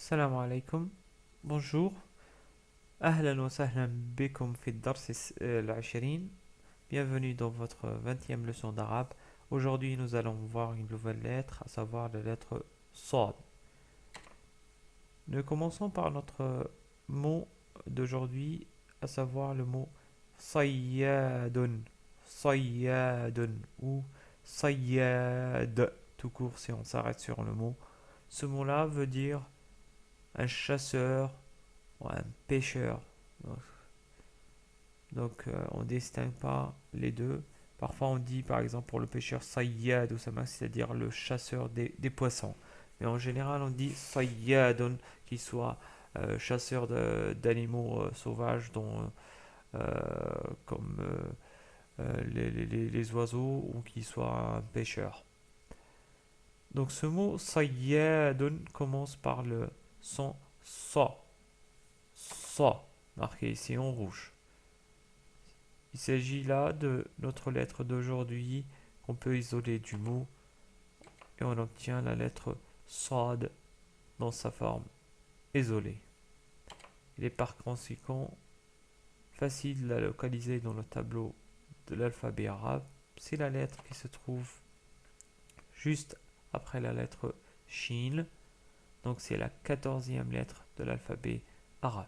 السلام عليكم. Bonjour. أهلا وسهلا بكم في الدرس العشرين. Bienvenue dans votre 20e leçon d'arabe. Aujourd'hui, nous allons voir une nouvelle lettre, à savoir la lettre Sad. Nous commençons par notre mot d'aujourd'hui, à savoir le mot Sayyadun. Sayyadun ou Sayyad, tout court si on s'arrête sur le mot. Ce mot-là veut dire un chasseur ou un pêcheur. Donc, on ne distingue pas les deux. Parfois on dit par exemple pour le pêcheur Sayyad ou Sama, c'est-à-dire le chasseur des poissons. Mais en général on dit Sayyadun, qui soit chasseur d'animaux sauvages euh, comme les oiseaux ou qui soit un pêcheur. Donc ce mot Sayyadun commence par le son Sa. Sa, marqué ici en rouge. Il s'agit là de notre lettre d'aujourd'hui qu'on peut isoler du mot et on obtient la lettre Sad dans sa forme isolée. Il est par conséquent facile de la localiser dans le tableau de l'alphabet arabe. C'est la lettre qui se trouve juste après la lettre Shin. Donc c'est la 14e lettre de l'alphabet arabe.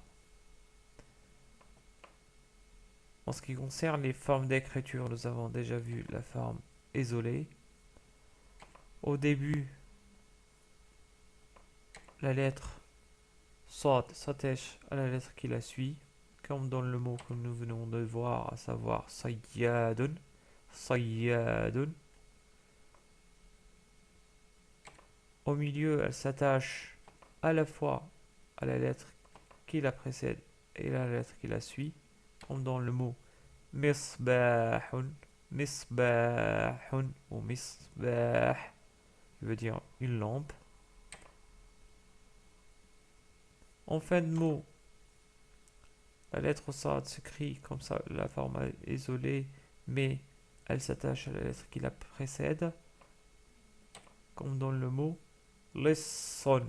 En ce qui concerne les formes d'écriture, nous avons déjà vu la forme isolée. Au début, la lettre Sad s'attache à la lettre qui la suit, comme dans le mot que nous venons de voir, à savoir Sayyadun. Sayyadun. Au milieu, elle s'attache à la fois à la lettre qui la précède et la lettre qui la suit, comme dans le mot Misbahun. Misbahun ou Misbah, qui veut dire une lampe. En fin de mot, la lettre Sad s'écrit comme ça, la forme isolée, mais elle s'attache à la lettre qui la précède, comme dans le mot lesson.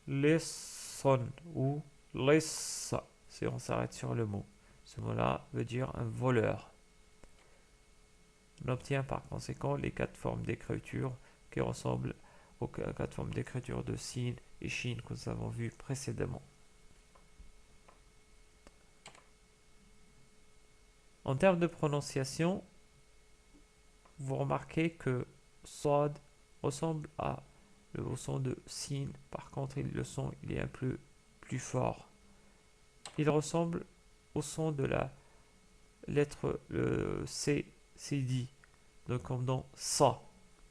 Lesson ou lessa, si on s'arrête sur le mot. Ce mot-là veut dire un voleur. On obtient par conséquent les quatre formes d'écriture qui ressemblent aux quatre formes d'écriture de Sin et Shin que nous avons vues précédemment. En termes de prononciation, vous remarquez que Sad ressemble au son de Sin. Par contre, le son il est un peu plus fort. Il ressemble au son de la lettre C, CD. Donc, comme dans Sa.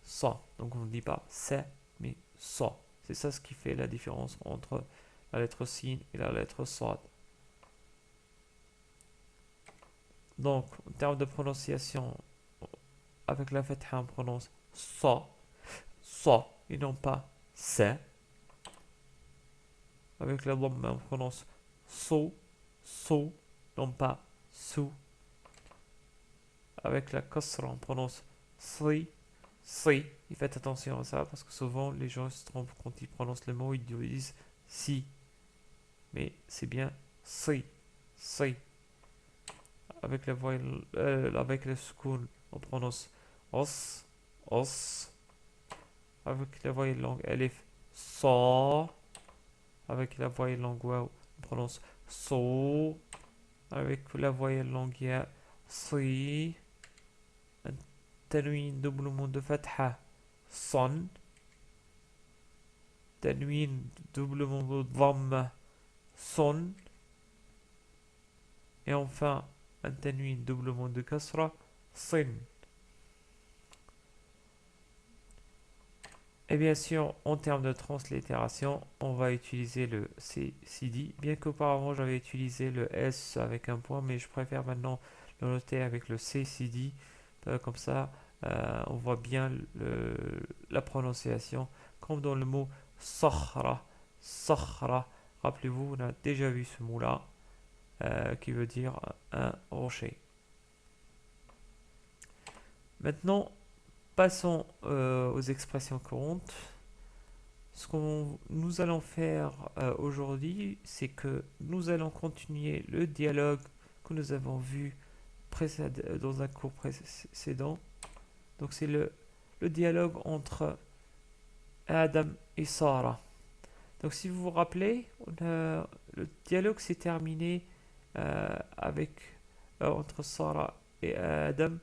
Sa. Donc, on ne dit pas c'est, mais Sa. C'est ça ce qui fait la différence entre la lettre Sin et la lettre Sad. Donc, en termes de prononciation, avec la fatha, on prononce Sa. Sa. Et non pas c'est. Avec la dhamma, on prononce So. So. Non pas Sou. Avec la kasra, on prononce si, si. Et faites attention à ça parce que souvent les gens se trompent quand ils prononcent le mot, ils disent si. Mais c'est bien si, si. Avec la voyelle, avec le sukun, on prononce os, os. Avec la voyelle longue elif, sa. Avec la voyelle longue waw, on prononce so. Avec la voyelle longue ya, si. تنوين doublement de fatha son, تنوين doublement de dhamma son, et enfin un tanwin doublement de kasra sin. Et bien sûr, en termes de translittération, on va utiliser le CCD, bien qu'auparavant j'avais utilisé le S avec un point, mais je préfère maintenant le noter avec le CCD, comme ça on voit bien la prononciation, comme dans le mot Sahra. Sahra, rappelez-vous, on a déjà vu ce mot-là, qui veut dire un rocher. Maintenant, passons aux expressions courantes. ce que nous allons faire aujourd'hui, c'est que nous allons continuer le dialogue que nous avons vu dans un cours précédent. Donc c'est le dialogue entre Adam et Sarah. Donc si vous vous rappelez, le dialogue s'est terminé entre Sarah et Adam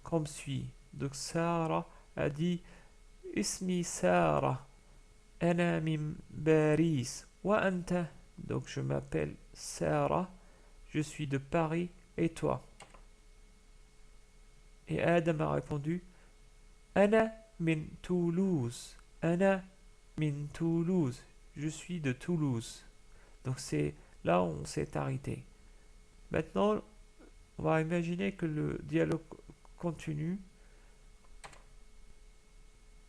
comme suit. Donc Sarah a dit Ismi Sarah, Ana min Paris, wa anta. Donc je m'appelle Sarah, je suis de Paris, et toi? Et Adam a répondu Ana min Toulouse, Ana min Toulouse, je suis de Toulouse. Donc c'est là où on s'est arrêté. Maintenant, on va imaginer que le dialogue continue.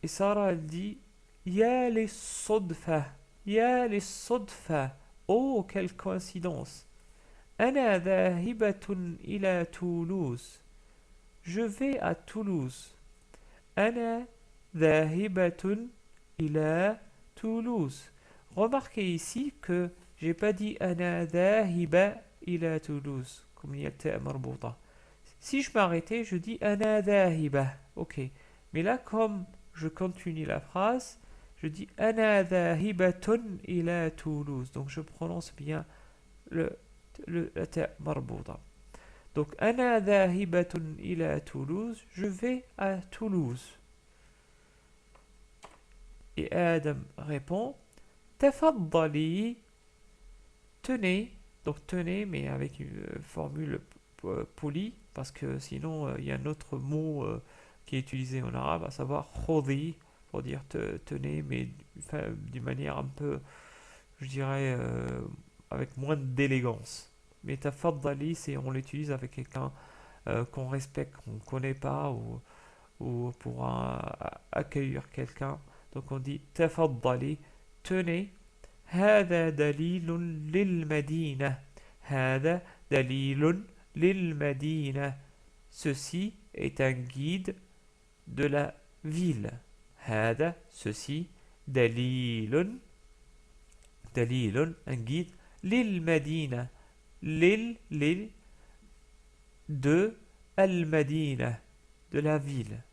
Et Sarah elle dit Ya les sodfa, Ya les sodfa. Oh, quelle coïncidence. Ana dhahibatun ila Toulouse. Je vais à Toulouse. Ana dhahibatun ila Toulouse. Remarquez ici que j'ai pas dit Ana dhahiba ila Toulouse, comme il y a ta marbouta. Si je m'arrêtais, je dis Ana dhahiba. Ok. Mais là, comme je continue la phrase, je dis Ana dhahibatun ila Toulouse. Donc je prononce bien la ta marbouta. Donc Ana dhahibatun ila Toulouse. Je vais à Toulouse. Et Adam répond Tafaddali. Tenez. Donc tenez, mais avec une formule polie, parce que sinon il y a un autre mot qui est utilisé en arabe, à savoir khodi, pour dire tenez, mais d'une manière un peu, je dirais, avec moins d'élégance. Mais tafaddali, c'est on l'utilise avec quelqu'un qu'on respecte, qu'on ne connaît pas, ou pour accueillir quelqu'un. Donc on dit tafaddali, tenez. هذا دليل للمدينة. هذا دليل للمدينة. Ceci est un guide de la ville. هذا, ceci, دليل, دليل, un guide, للمدينة. لل, de المدينة, de la ville.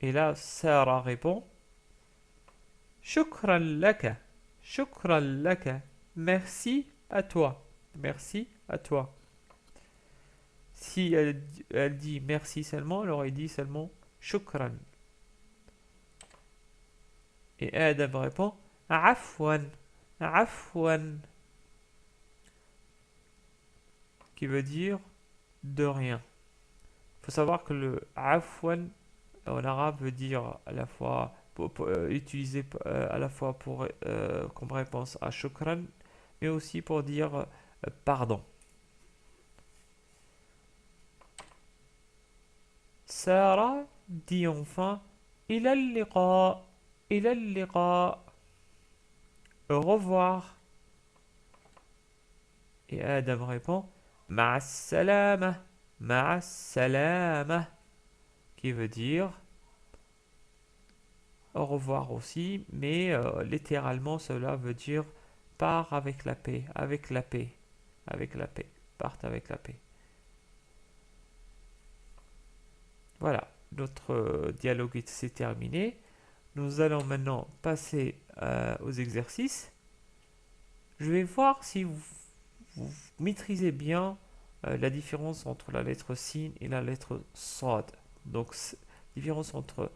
Et là, Sarah répond Shukran laka, shukran laka, merci à toi, merci à toi. Si elle dit merci seulement, elle aurait dit seulement shukran. Et Adam répond afwan, afwan, qui veut dire de rien. Il faut savoir que le afwan en arabe veut dire à la fois utilisé à la fois pour comme réponse à shukran, mais aussi pour dire pardon. Sarah dit enfin ila al-liqa, ila al-liqa, au revoir. Et Adam répond ma'a salama, ma'a salama, qui veut dire au revoir aussi, mais littéralement cela veut dire pars avec la paix, avec la paix, avec la paix, parte avec la paix. Voilà, notre dialogue s'est terminé. Nous allons maintenant passer aux exercices. Je vais voir si vous maîtrisez bien la différence entre la lettre sin et la lettre sad. Donc, différence entre,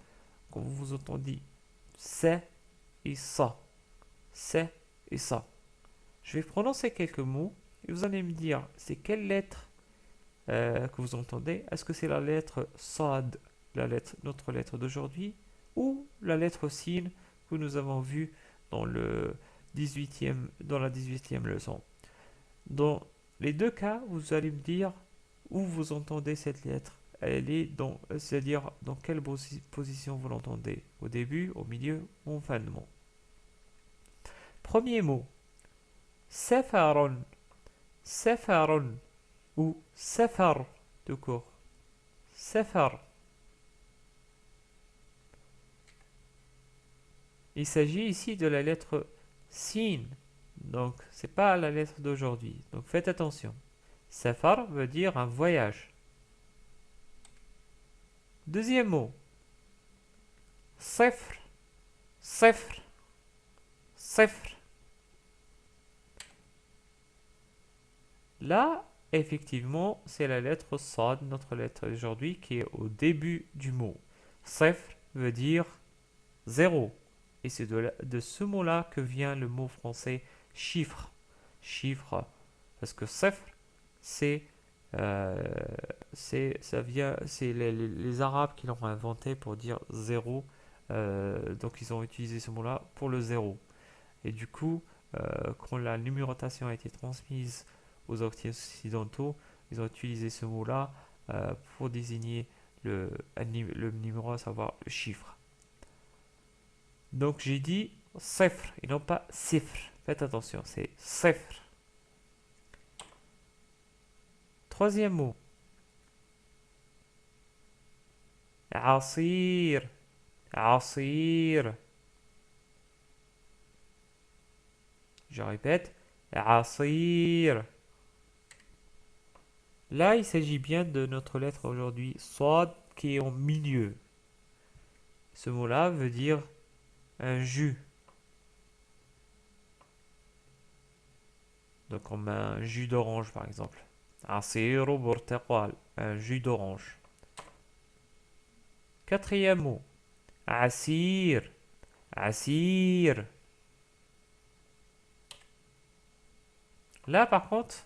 quand vous entendez c'est et ça. C'est et ça. Je vais prononcer quelques mots et vous allez me dire c'est quelle lettre que vous entendez. Est-ce que c'est la lettre sad, notre lettre d'aujourd'hui, ou la lettre sin que nous avons vue dans la 18e leçon. Dans les deux cas, vous allez me dire où vous entendez cette lettre. C'est-à-dire dans quelle position vous l'entendez. Au début, au milieu ou en fin de mot. Premier mot. Safaron. Safaron. Ou safar, de court. Safar. Il s'agit ici de la lettre sin. Donc, c'est pas la lettre d'aujourd'hui. Donc, faites attention. Safar veut dire un voyage. Deuxième mot. Sefr. Sefr. Sefr. Là, effectivement, c'est la lettre Sad, notre lettre d'aujourd'hui, qui est au début du mot. Sefr veut dire zéro. Et c'est de ce mot-là que vient le mot français chiffre. Chiffre. Parce que sefr, c'est ça vient, c'est les Arabes qui l'ont inventé pour dire zéro. Donc ils ont utilisé ce mot-là pour le zéro. Et du coup, quand la numérotation a été transmise aux occidentaux, ils ont utilisé ce mot-là pour désigner le numéro, à savoir le chiffre. Donc j'ai dit sefr et non pas sifr. Faites attention, c'est sefr. Troisième mot. Asir. Asir. Je répète. Asir. Là, il s'agit bien de notre lettre aujourd'hui, Sad, qui est au milieu. Ce mot-là veut dire un jus. Donc, comme un jus d'orange, par exemple. Asiru burtaqal, un jus d'orange. Quatrième mot. Asir. Asir. Là, par contre,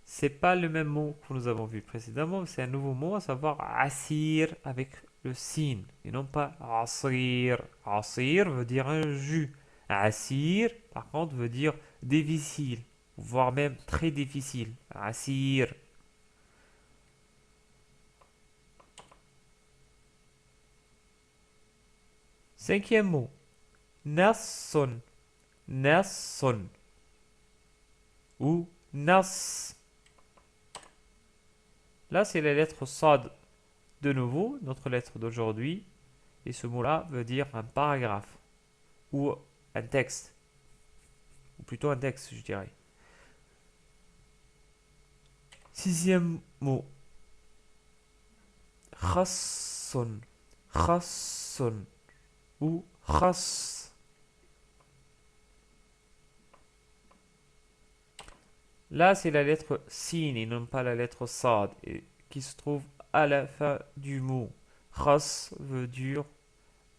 c'est pas le même mot que nous avons vu précédemment, c'est un nouveau mot, à savoir asir avec le sin, et non pas asir. Asir veut dire un jus. Asir, par contre, veut dire difficile, voire même très difficile. Asir. Cinquième mot. Nasson. Nasson. Ou nas. Là, c'est la lettre Sad de nouveau, notre lettre d'aujourd'hui. Et ce mot-là veut dire un paragraphe ou un texte. Ou plutôt un texte, je dirais. Sixième mot. Khasson. Khasson. Ou khas. Là, c'est la lettre sin et non pas la lettre sad qui se trouve à la fin du mot. Khas veut dire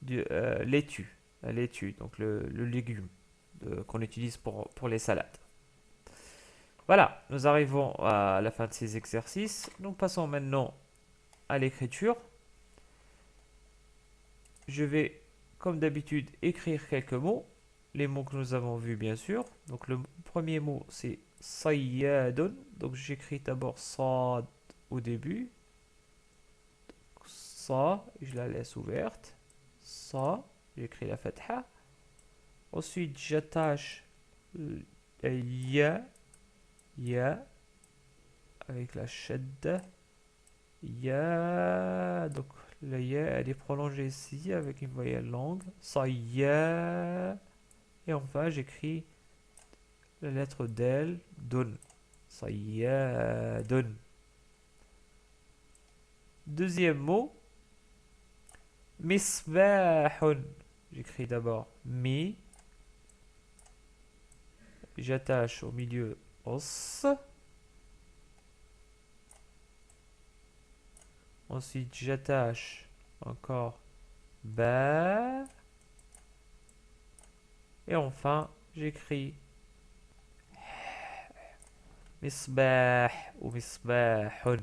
laitue, la laitue, donc le légume qu'on utilise pour les salades. Voilà, nous arrivons à la fin de ces exercices. Nous passons maintenant à l'écriture. Je vais, comme d'habitude, écrire quelques mots. Les mots que nous avons vus, bien sûr. Donc, le premier mot, c'est sayyadun. Donc, j'écris d'abord sad au début. Ça, je la laisse ouverte. Ça, j'écris la fatha. Ensuite, j'attache ya, ya, avec la shadda. Ya, donc la ya, elle est prolongée ici avec une voyelle longue. Ça, ya. Et enfin, j'écris la lettre del, dun. Ça, ya, dun. Deuxième mot, misbahun. J'écris d'abord mi. J'attache au milieu os. Ensuite, j'attache encore ba. Et enfin, j'écris misbah ou misbahun.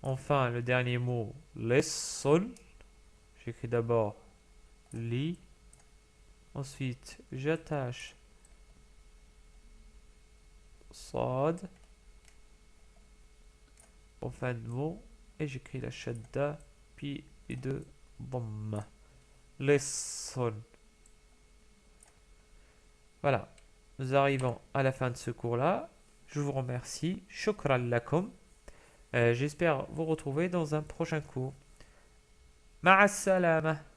Enfin, le dernier mot, lesson. J'écris d'abord li. Ensuite, j'attache sad en fin de mot et j'écris la shadda puis les deux dhamma. Lesson. Voilà, nous arrivons à la fin de ce cours-là. Je vous remercie. Shukran lakum. J'espère vous retrouver dans un prochain cours. مع السلامة.